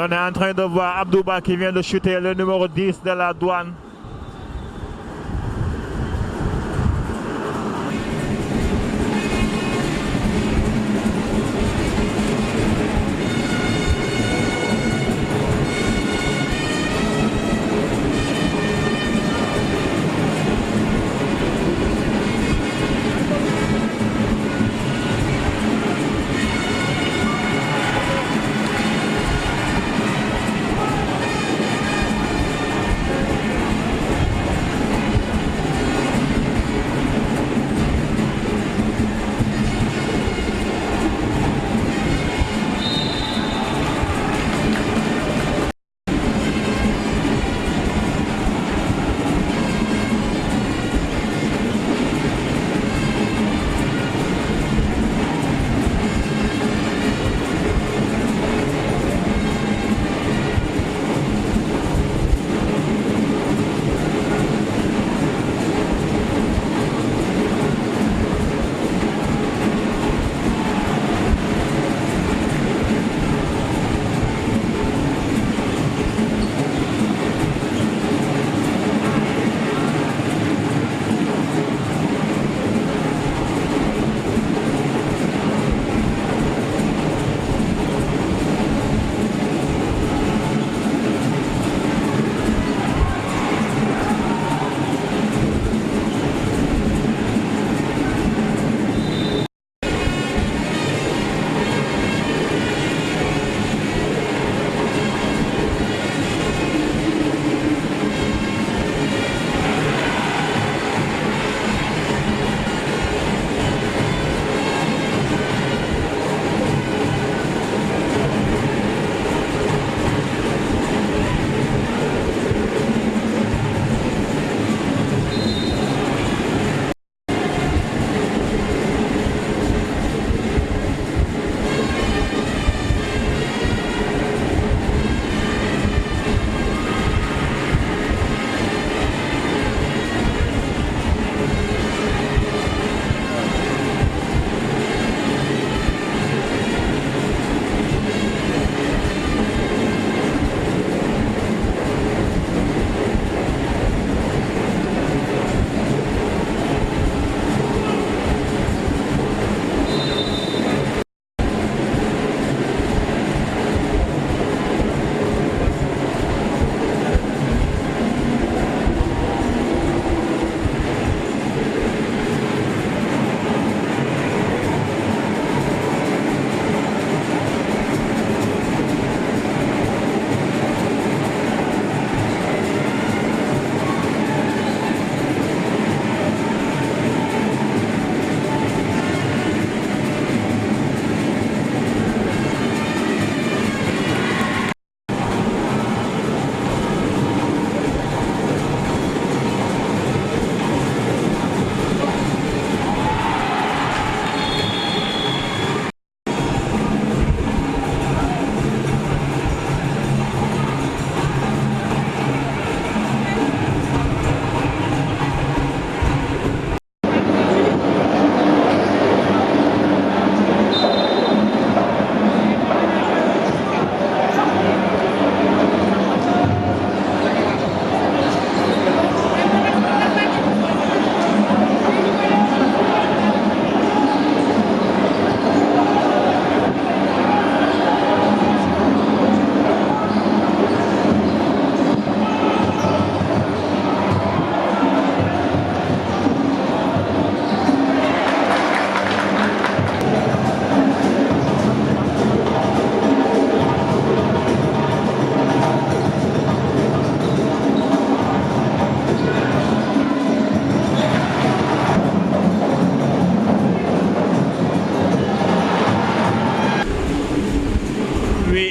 on est en train de voir Abdouba qui vient de chuter le numéro 10 de la douane.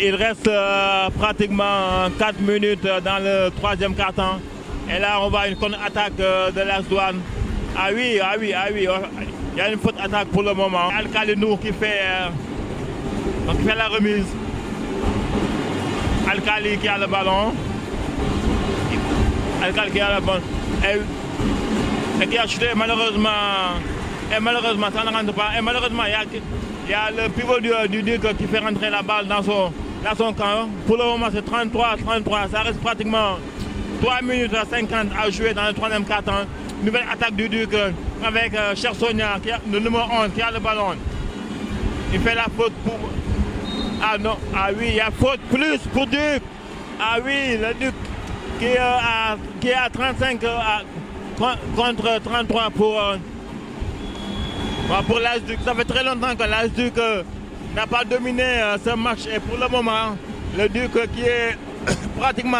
Il reste pratiquement 4 minutes dans le troisième quart-temps. Et là, on voit une contre-attaque de l'AS Douanes. Ah oui. Il y a une faute attaque pour le moment. Al-Khali Nour qui fait la remise. Al-Khali qui a le ballon. Al-Khali qui a le ballon. Et qui a chuté malheureusement. Et malheureusement, ça ne rentre pas. Et malheureusement, il y a le pivot du Duc qui fait rentrer la balle Là, son camp, pour le moment, c'est 33-33. Ça reste pratiquement 3 minutes 50 à jouer dans le troisième quart-temps. Nouvelle attaque du Duc avec Chersonia, le numéro 11, qui a le ballon. Il fait la faute pour... Ah non, ah oui, il y a faute plus pour Duc. Ah oui, le Duc qui est à 35 contre 33 pour l'As-Duc. Ça fait très longtemps que l'As-Duc n'a pas dominé ce match. Et pour le moment, le Duc qui est pratiquement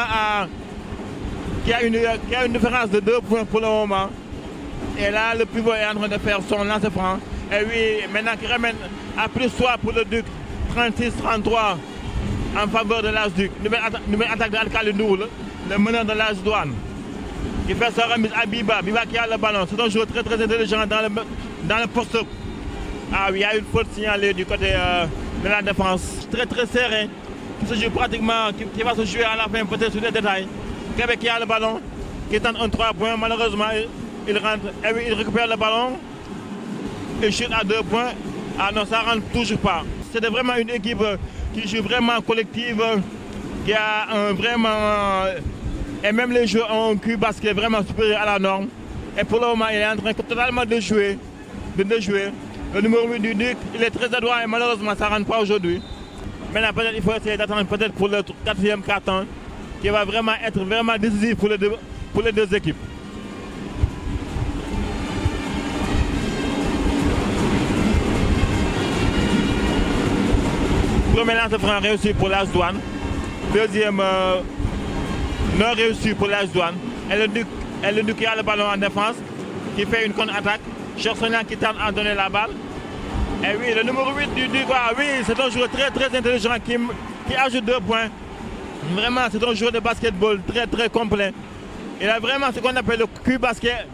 qui a une différence de 2 points pour le moment. Et là, le pivot est en train de faire son lance franc. Et oui, maintenant qui ramène à plus 3 pour le Duc, 36-33 en faveur de l'As-Duc. Nouvelle attaque de Alkali Ndour, le meneur de l'As-Douane, qui fait sa remise à Biba. Biba qui a le ballon. C'est un joueur très très intelligent dans le poste. Ah oui, il y a une faute signalée du côté de la défense. Très très serré. Qui se joue pratiquement, qui va se jouer à la fin peut-être sur des détails. Québec qui a le ballon, qui tente un 3 points. Malheureusement, il rentre. Et oui, il récupère le ballon. Il chute à 2 points. Ah non, ça ne rentre toujours pas. C'était vraiment une équipe qui joue vraiment collective, qui a vraiment... et même les joueurs ont un QI basket vraiment supérieur à la norme. Et pour le moment, il est en train totalement de jouer. Le numéro 8 du Duc, il est très adroit et malheureusement, ça ne rentre pas aujourd'hui. Maintenant, peut-être il faut essayer d'attendre peut-être pour le 4e quart-temps, qui va vraiment être vraiment décisif pour les deux équipes. Premier lance franc réussi pour l'As-Douane. Deuxième non réussi pour l'As-Douane. Et le Duc qui a le ballon en défense, qui fait une contre-attaque. Chersonia qui tente à donner la balle. Et oui, le numéro 8 du Duc, oui, c'est un joueur très très intelligent qui ajoute 2 points. Vraiment, c'est un joueur de basketball très très complet. Il a vraiment ce qu'on appelle le Q-basket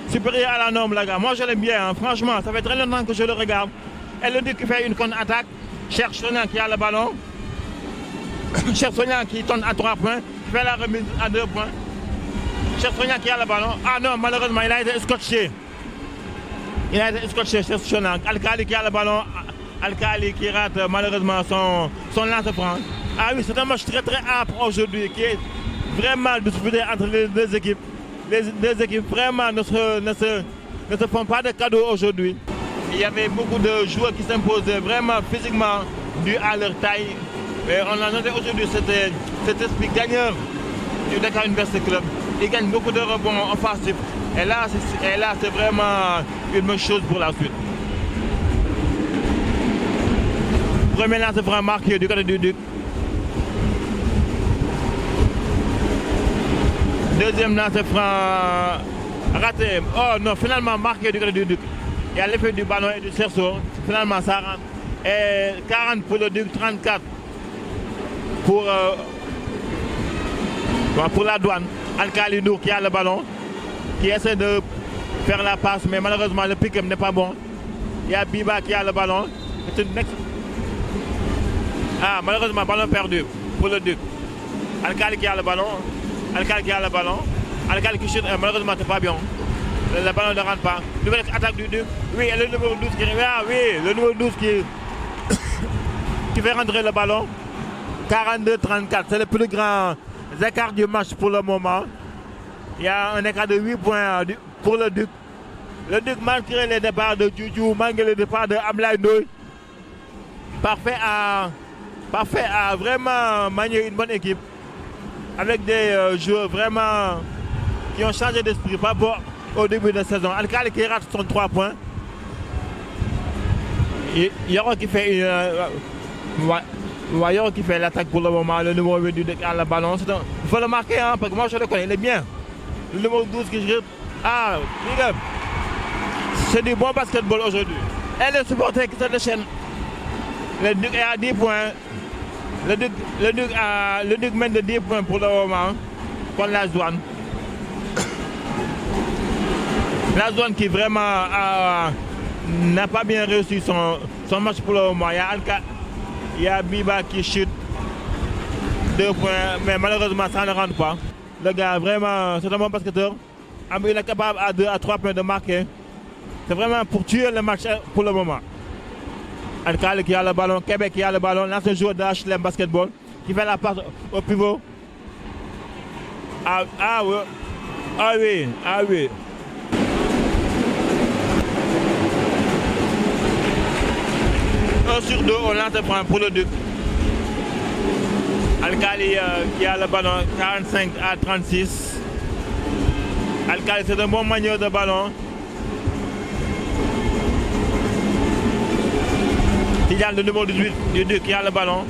supérieur à la norme, les gars. Moi, je l'aime bien, hein. Franchement, ça fait très longtemps que je le regarde. Et le Duc qui fait une contre-attaque. Chersonia qui a le ballon. Chersonia qui tourne à 3 points. Qui fait la remise à 2 points. Chersonia qui a le ballon. Ah non, malheureusement, il a été scotché. Chersonia. Alkali qui a le ballon. Alkali qui rate malheureusement son lance-franc. Ah oui, c'est un match très très âpre aujourd'hui qui est vraiment disputé entre les deux équipes. Les deux équipes vraiment ne se font pas de cadeaux aujourd'hui. Il y avait beaucoup de joueurs qui s'imposaient vraiment physiquement dû à leur taille. Et on a noté aujourd'hui cet esprit gagneur du Dakar University Club. Ils gagnent beaucoup de rebonds offensifs. Et là, c'est vraiment une bonne chose pour la suite. Premier lance franc marqué du côté du Duc. Deuxième lance franc raté. Oh non, finalement marqué du côté du Duc. Il y a l'effet du ballon et du cerceau. Finalement, ça rentre. Et 40 pour le Duc, 34 pour la douane. Alkali Ndour qui a le ballon, qui essaie de faire la passe, mais malheureusement, le pick-up n'est pas bon. Il y a Biba qui a le ballon. Ah, malheureusement, ballon perdu pour le Duc. Alkali qui a le ballon. Alkali qui chute, malheureusement, c'est pas bien. Le ballon ne rentre pas. Nouvelle attaque du Duc. Oui, et le numéro 12 qui arrive. Ah oui, le numéro 12 qui fait rentrer le ballon. 42-34. C'est le plus grand écart du match pour le moment. Il y a un écart de 8 points pour le Duc. Le Duc, malgré les départs de Juju, malgré les départs de Ablaye Ndoye, parfait à vraiment manier une bonne équipe. Avec des joueurs vraiment qui ont changé d'esprit par rapport au début de la saison. Alkali qui rate son 3 points. Yoro qui fait Yoro qui fait l'attaque pour le moment. Le numéro 8 du Duc a le ballon. Il faut le marquer, hein, parce que moi je le connais, il est bien. Le numéro 12 qui joue. Ah, c'est du bon basketball aujourd'hui. Et les supporters qui se déchaînent. Le Duc est à 10 points. Le Duc mène de 10 points pour le moment contre l'As-Douane. L'As-Douane qui vraiment n'a pas bien réussi son match pour le moment. Il y a Biba qui chute 2 points, mais malheureusement ça ne rentre pas. Le gars vraiment, c'est un bon basketteur. Il est capable à 2 à 3 points de marquer. C'est vraiment pour tuer le match pour le moment. Alcal qui a le ballon, Québec qui a le ballon, l'ancien joueur de HLM Basketball qui fait la passe au pivot. Oui. Ah oui, ah oui. Un sur deux, on l'entreprend pour le Duc. Alcali qui a le ballon 45 à 36. Alcali, c'est un bon manieur de ballon. Tidiane, le numéro 18 du Duc, qui a le ballon.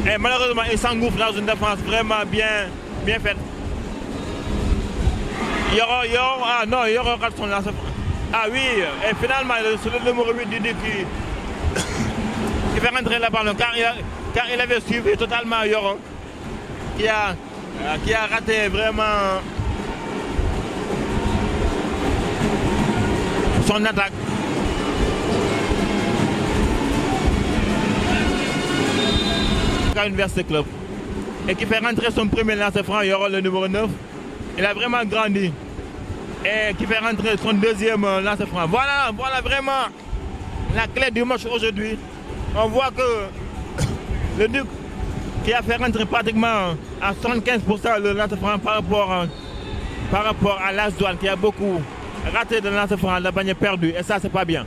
Et malheureusement, il s'engouffre dans une défense vraiment bien faite. Yoro rate son lance. Ah oui, et finalement, c'est le numéro 8 du Duc qui fait rentrer le ballon car il avait suivi totalement Yoro qui a raté vraiment son attaque. Université Club et qui fait rentrer son premier lancer franc, Yoro, le numéro 9. Il a vraiment grandi et qui fait rentrer son deuxième lancer franc. Voilà vraiment la clé du match aujourd'hui. On voit que le Duc qui a fait rentrer pratiquement à 75% le lancer franc par rapport à l'As Douane qui a beaucoup raté de lancer franc, la bagne perdue et ça c'est pas bien.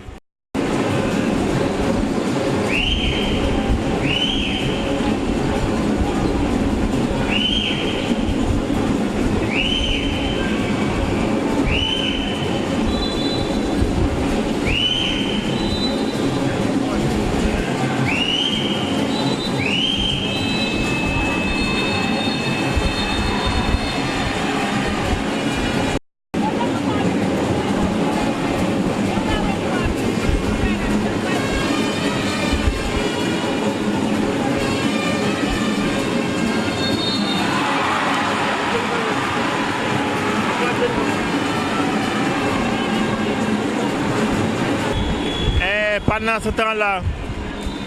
Pendant ce temps-là,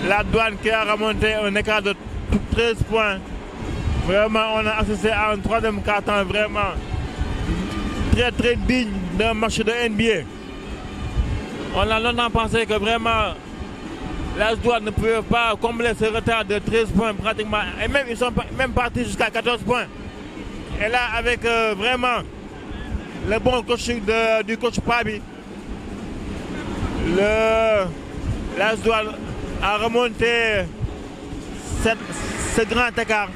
la Douane qui a remonté un écart de 13 points. Vraiment, on a assisté à un troisième quart-temps vraiment très digne d'un match de NBA. On a longtemps pensé que vraiment la Douane ne pouvait pas combler ce retard de 13 points pratiquement. Et même ils sont même partis jusqu'à 14 points. Et là, avec vraiment le bon coaching du coach Pabi, l'As Douane a remonté ce grand écart.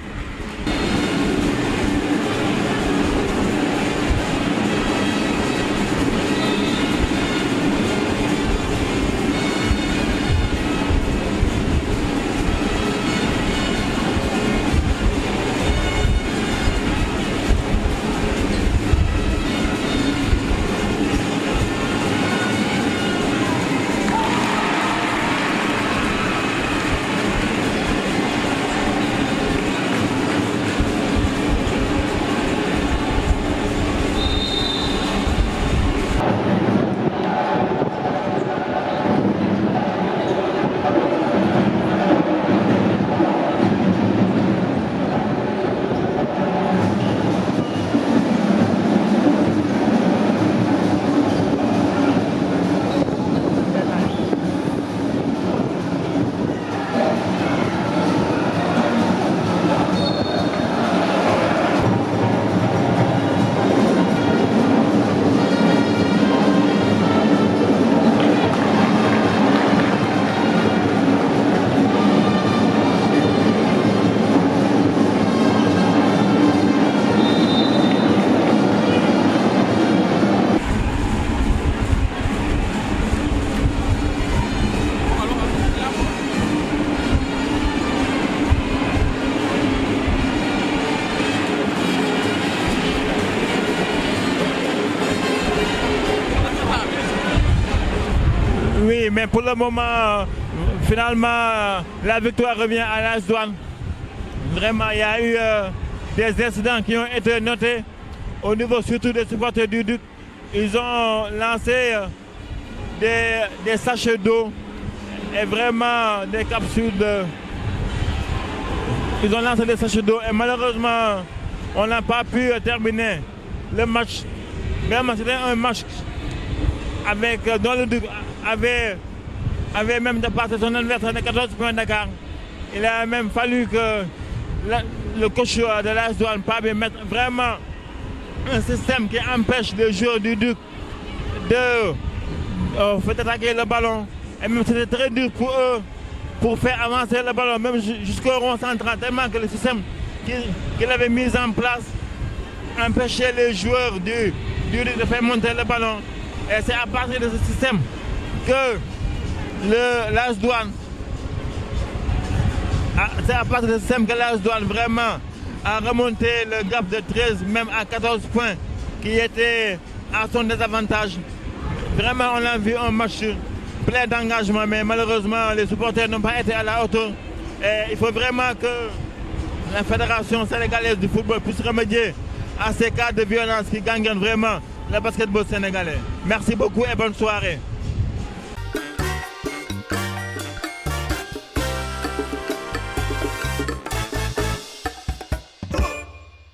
Oui, mais pour le moment, finalement, la victoire revient à l'As Douane. Vraiment, il y a eu des incidents qui ont été notés au niveau surtout des supporters du Duc. Ils ont lancé des sachets d'eau et vraiment des capsules Ils ont lancé des sachets d'eau et malheureusement, on n'a pas pu terminer le match. Vraiment, c'était un match dont le Duc avait avait même dépassé son adversaire de 14 points d'écart. Il a même fallu que le coach de l'AS Douanes Pape mette vraiment un système qui empêche les joueurs du Duc de faire attaquer le ballon. Et même c'était très dur pour eux pour faire avancer le ballon, même jusqu'au rond central, tellement que le système qu'il avait mis en place empêchait les joueurs du Duc de faire monter le ballon. Et c'est à partir de ce système que l'AS Douanes vraiment a remonté le gap de 13, même à 14 points, qui était à son désavantage. Vraiment, on a vu un match plein d'engagement, mais malheureusement, les supporters n'ont pas été à la hauteur. Et il faut vraiment que la Fédération sénégalaise du football puisse remédier à ces cas de violence qui gangrènent vraiment le basketball sénégalais. Merci beaucoup et bonne soirée.